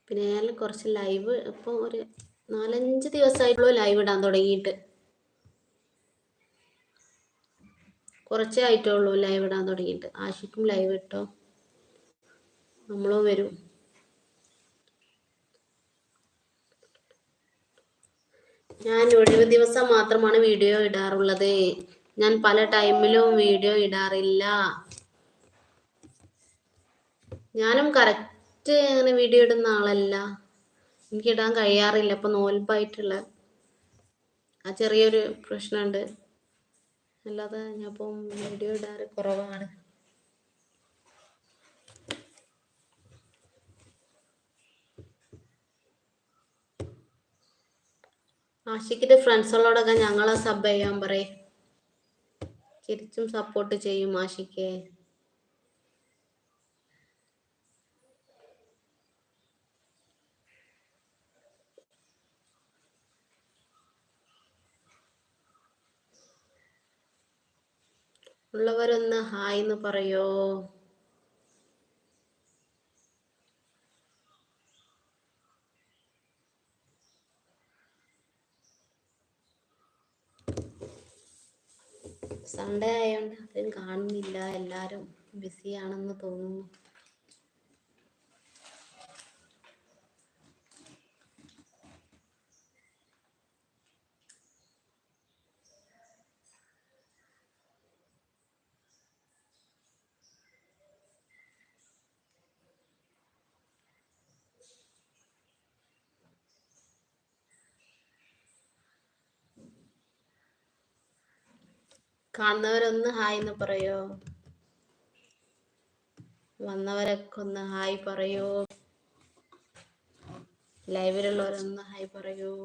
പിന്നെ ഞാൻ കുറച്ച് ലൈവ് ഇപ്പോൾ ഒരു 4-5 ദിവസമായിട്ടുള്ളൂ ലൈവ് ഇടാൻ തുടങ്ങിയിട്ട്. കുറച്ചേ ആയിട്ടുള്ളൂ ലൈവ് ഇടാൻ തുടങ്ങിയിട്ട്. ആഷിക്കും ലൈവ് ഇട്ടോ, നമ്മളും വരും. ഞാൻ ഒഴിവ് ദിവസം മാത്രമാണ് വീഡിയോ ഇടാറുള്ളത്. ഞാൻ പല ടൈമിലും വീഡിയോ ഇടാറില്ല. ഞാനും കറക്റ്റ് അങ്ങനെ വീഡിയോ ഇടുന്ന ആളല്ല. എനിക്ക് ഇടാൻ കഴിയാറില്ല. ഇപ്പൊ നോൽപ്പായിട്ടുള്ള ആ ചെറിയൊരു പ്രശ്നമുണ്ട്. അല്ലാതെ ഞാൻ ഇപ്പം വീഡിയോ ഇടാറ് കുറവാണ്. ആഷിക്കിന്റെ ഫ്രണ്ട്സുകളോടൊക്കെ ഞങ്ങളെ സബ് ചെയ്യാൻ പറയും. തിരിച്ചും സപ്പോർട്ട് ചെയ്യും ആഷിക്ക്. ഉള്ളവരൊന്ന് ഹായ് എന്ന് പറയോ. സൺഡേ ആയതുകൊണ്ട് ആരും കാണുന്നില്ല, എല്ലാരും ബിസിയാണെന്ന് തോന്നുന്നു. കാണുന്നവരൊന്ന് ഹായ് എന്ന് പറയോ. വന്നവരൊക്കെ ഒന്ന് ഹായ് പറയൂ. ലൈവിലുള്ളവരൊന്ന് ഹായ് പറയൂ.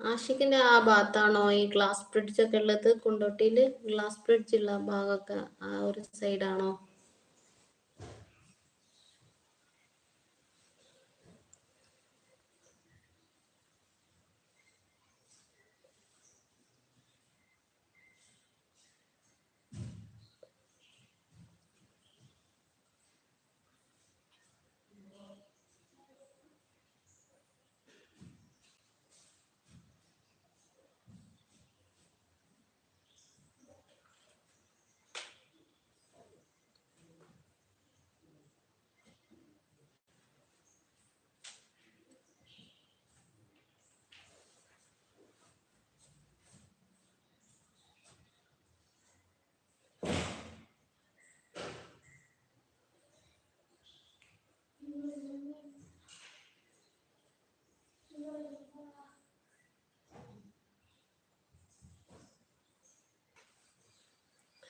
ആഷിക്കിന്റെ ആ ഭാഗത്താണോ ഈ ഗ്ലാസ് ബ്രിഡ്ജ് ഒക്കെ ഉള്ളത്? കൊണ്ടോട്ടിയില് ഗ്ലാസ് ബ്രിഡ്ജ് ഉള്ള ഭാഗമൊക്കെ ആ ഒരു സൈഡാണോ?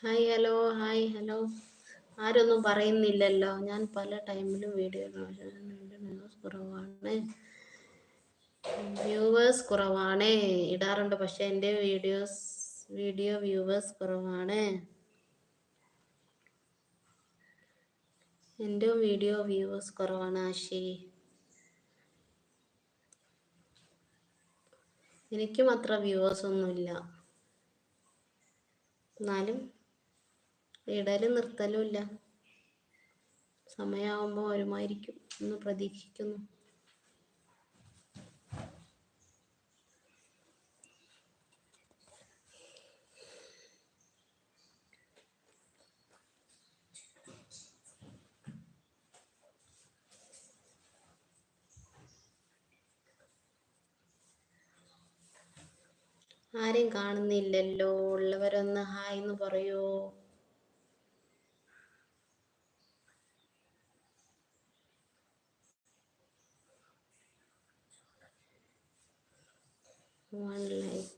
Hi hello, hi hello. ആരൊന്നും പറയുന്നില്ലല്ലോ. ഞാൻ പല ടൈമിലും വീഡിയോ കുറവാണ്, വ്യൂവേഴ്സ് കുറവാണ്. ഇടാറുണ്ട്, പക്ഷെ എൻ്റെ വീഡിയോ വ്യൂവേഴ്സ് കുറവാണ്. എൻ്റെ വീഡിയോ വ്യൂവേഴ്സ് കുറവാണ് ആശി. എനിക്കും അത്ര വ്യൂവേഴ്സ് ഒന്നുമില്ല. എന്നാലും ഇടലും നിർത്തലും ഇല്ല. സമയമാകുമ്പോൾ വരുമായിരിക്കും എന്ന് പ്രതീക്ഷിക്കുന്നു. ആരെയും കാണുന്നില്ലല്ലോ. ഉള്ളവരൊന്ന് ഹായ് എന്ന് പറയൂ. One like.